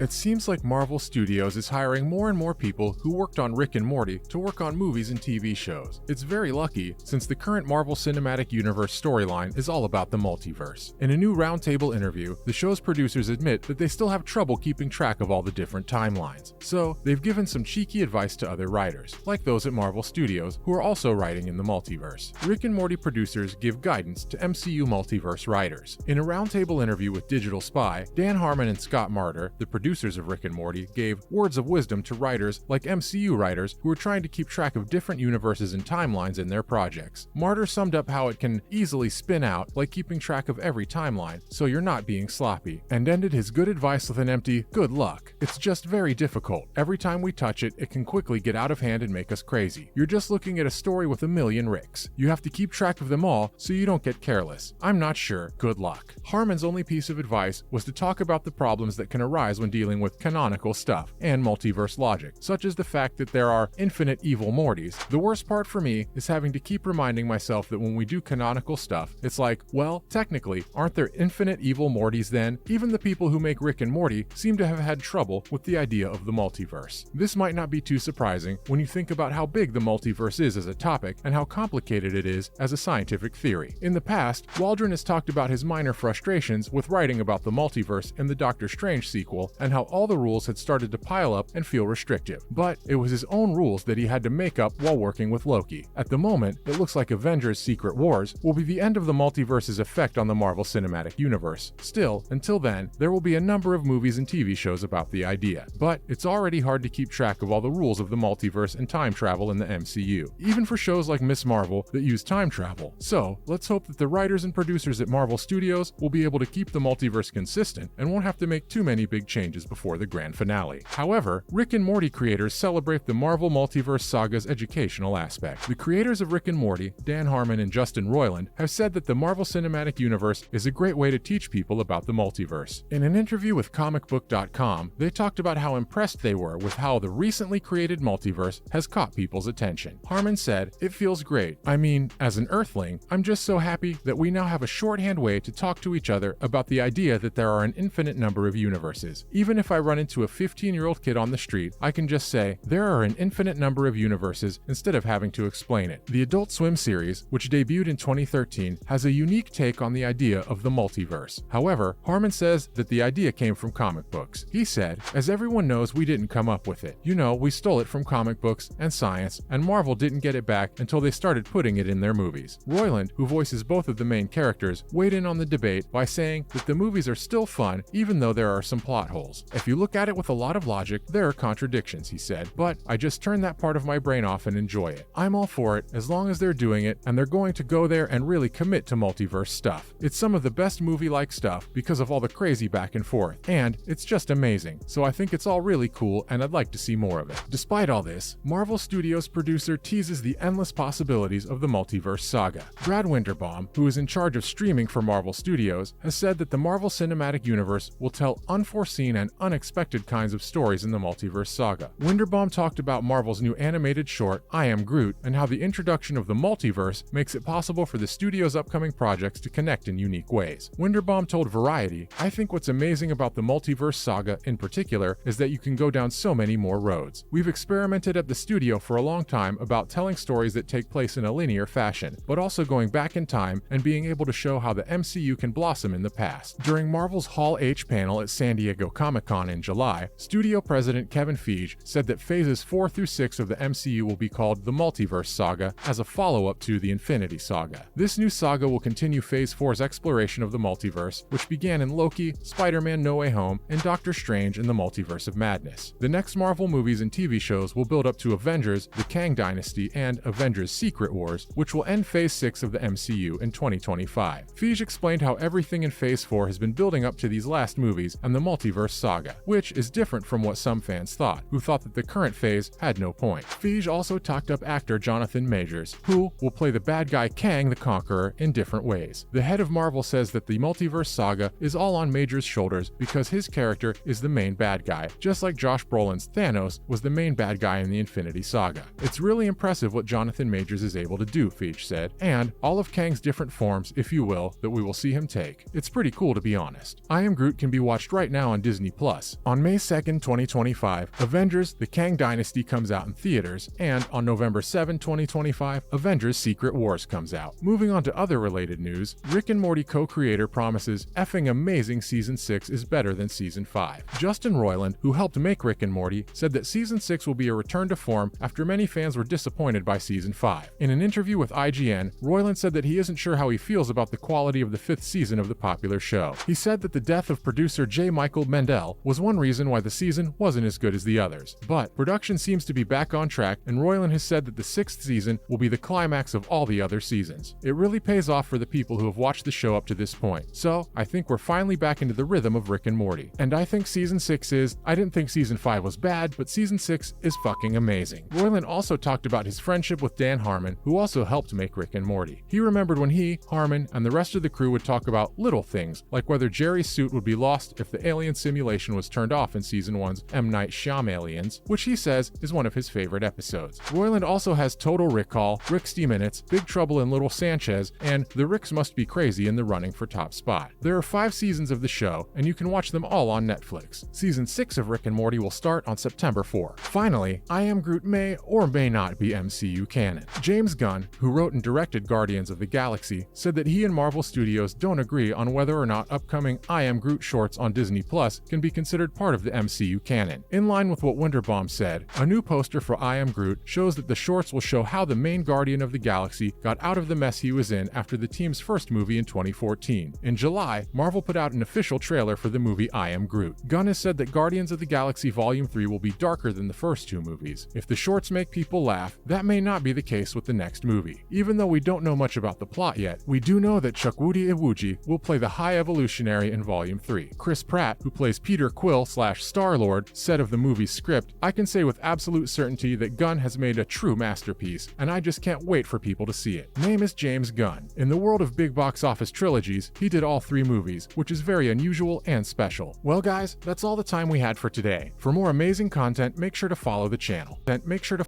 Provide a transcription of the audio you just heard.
It seems like Marvel Studios is hiring more and more people who worked on Rick and Morty to work on movies and TV shows. It's very lucky, since the current Marvel Cinematic Universe storyline is all about the multiverse. In a new roundtable interview, the show's producers admit that they still have trouble keeping track of all the different timelines. So, they've given some cheeky advice to other writers, like those at Marvel Studios, who are also writing in the multiverse. Rick and Morty producers give guidance to MCU multiverse writers. In a roundtable interview with Digital Spy, Dan Harmon and Scott Marder, the producers of Rick and Morty, gave words of wisdom to writers like MCU writers who are trying to keep track of different universes and timelines in their projects. Marder summed up how it can easily spin out, like keeping track of every timeline, so you're not being sloppy, and ended his good advice with an empty, good luck. It's just very difficult. Every time we touch it, it can quickly get out of hand and make us crazy. You're just looking at a story with a million Ricks. You have to keep track of them all so you don't get careless. I'm not sure. Good luck. Harmon's only piece of advice was to talk about the problems that can arise when dealing with canonical stuff and multiverse logic, such as the fact that there are infinite evil Mortys. The worst part for me is having to keep reminding myself that when we do canonical stuff, it's like, well, technically, aren't there infinite evil Mortys then? Even the people who make Rick and Morty seem to have had trouble with the idea of the multiverse. This might not be too surprising when you think about how big the multiverse is as a topic and how complicated it is as a scientific theory. In the past, Waldron has talked about his minor frustrations with writing about the multiverse in the Doctor Strange sequel and how all the rules had started to pile up and feel restrictive. But it was his own rules that he had to make up while working with Loki. At the moment, it looks like Avengers: Secret Wars will be the end of the multiverse's effect on the Marvel Cinematic Universe. Still, until then, there will be a number of movies and TV shows about the idea. But it's already hard to keep track of all the rules of the multiverse and time travel in the MCU, even for shows like Ms. Marvel that use time travel. So, let's hope that the writers and producers at Marvel Studios will be able to keep the multiverse consistent and won't have to make too many big changes before the grand finale. However, Rick and Morty creators celebrate the Marvel Multiverse Saga's educational aspect. The creators of Rick and Morty, Dan Harmon and Justin Roiland, have said that the Marvel Cinematic Universe is a great way to teach people about the multiverse. In an interview with comicbook.com, they talked about how impressed they were with how the recently created multiverse has caught people's attention. Harmon said, "It feels great. I mean, as an Earthling, I'm just so happy that we now have a shorthand way to talk to each other about the idea that there are an infinite number of universes. Even if I run into a 15-year-old kid on the street, I can just say, there are an infinite number of universes instead of having to explain it." The Adult Swim series, which debuted in 2013, has a unique take on the idea of the multiverse. However, Harmon says that the idea came from comic books. He said, "As everyone knows, we didn't come up with it. You know, we stole it from comic books and science, and Marvel didn't get it back until they started putting it in their movies." Roiland, who voices both of the main characters, weighed in on the debate by saying that the movies are still fun even though there are some plot holes. "If you look at it with a lot of logic, there are contradictions," he said, "but I just turn that part of my brain off and enjoy it. I'm all for it as long as they're doing it and they're going to go there and really commit to multiverse stuff. It's some of the best movie-like stuff because of all the crazy back and forth, and it's just amazing. So I think it's all really cool and I'd like to see more of it." Despite all this, Marvel Studios producer teases the endless possibilities of the multiverse saga. Brad Winderbaum, who is in charge of streaming for Marvel Studios, has said that the Marvel Cinematic Universe will tell unforeseen and unexpected kinds of stories in the multiverse saga. Winderbaum talked about Marvel's new animated short, I Am Groot, and how the introduction of the multiverse makes it possible for the studio's upcoming projects to connect in unique ways. Winderbaum told Variety, "I think what's amazing about the multiverse saga in particular is that you can go down so many more roads. We've experimented at the studio for a long time about telling stories that take place in a linear fashion, but also going back in time and being able to show how the MCU can blossom in the past." During Marvel's Hall H panel at San Diego Comic-Con in July, studio president Kevin Feige said that phases 4 through 6 of the MCU will be called the Multiverse Saga as a follow-up to the Infinity Saga. This new saga will continue Phase 4's exploration of the multiverse, which began in Loki, Spider-Man: No Way Home, and Doctor Strange in the Multiverse of Madness. The next Marvel movies and TV shows will build up to Avengers: The Kang Dynasty and Avengers: Secret Wars, which will end Phase 6 of the MCU in 2025. Feige explained how everything in Phase 4 has been building up to these last movies and the Multiverse Saga, which is different from what some fans thought, who thought that the current phase had no point. Feige also talked up actor Jonathan Majors, who will play the bad guy Kang the Conqueror in different ways. The head of Marvel says that the Multiverse Saga is all on Majors' shoulders because his character is the main bad guy, just like Josh Brolin's Thanos was the main bad guy in the Infinity Saga. "It's really impressive what Jonathan Majors is able to do," Feige said, "and all of Kang's different forms, if you will, that we will see him take. It's pretty cool, to be honest." I Am Groot can be watched right now on Disney Disney+. On May 2nd, 2025, Avengers: The Kang Dynasty comes out in theaters, and on November 7, 2025, Avengers: Secret Wars comes out. Moving on to other related news, Rick and Morty co-creator promises effing amazing Season 6 is better than Season 5. Justin Roiland, who helped make Rick and Morty, said that Season 6 will be a return to form after many fans were disappointed by Season 5. In an interview with IGN, Roiland said that he isn't sure how he feels about the quality of the 5th season of the popular show. He said that the death of producer J. Michael Mendel was one reason why the season wasn't as good as the others. But production seems to be back on track, and Roiland has said that the 6th season will be the climax of all the other seasons. It really pays off for the people who have watched the show up to this point. So, I think we're finally back into the rhythm of Rick and Morty. And I think Season 6 is, I didn't think Season 5 was bad, but Season 6 is fucking amazing. Roiland also talked about his friendship with Dan Harmon, who also helped make Rick and Morty. He remembered when he, Harmon, and the rest of the crew would talk about little things, like whether Jerry's suit would be lost if the alien simulation was turned off in Season 1's M. Night Shyamalan, which he says is one of his favorite episodes. Roiland also has Total Recall, Rick Minutes, Big Trouble in Little Sanchez, and The Ricks Must Be Crazy in the running for top spot. There are 5 seasons of the show, and you can watch them all on Netflix. Season 6 of Rick and Morty will start on September 4. Finally, I Am Groot may or may not be MCU canon. James Gunn, who wrote and directed Guardians of the Galaxy, said that he and Marvel Studios don't agree on whether or not upcoming I Am Groot shorts on Disney Plus can be considered part of the MCU canon. In line with what Wonderbaum said, a new poster for I Am Groot shows that the shorts will show how the main Guardian of the Galaxy got out of the mess he was in after the team's first movie in 2014. In July, Marvel put out an official trailer for the movie I Am Groot. Gunn has said that Guardians of the Galaxy Volume 3 will be darker than the first 2 movies. If the shorts make people laugh, that may not be the case with the next movie. Even though we don't know much about the plot yet, we do know that Chukwudi Iwuji will play the High Evolutionary in Volume 3. Chris Pratt, who plays Peter Quill / Star-Lord, said of the movie's script, "I can say with absolute certainty that Gunn has made a true masterpiece, and I just can't wait for people to see it." Name is James Gunn. In the world of big box office trilogies, he did all 3 movies, which is very unusual and special. Well guys, that's all the time we had for today. For more amazing content, make sure to follow the channel. Make sure to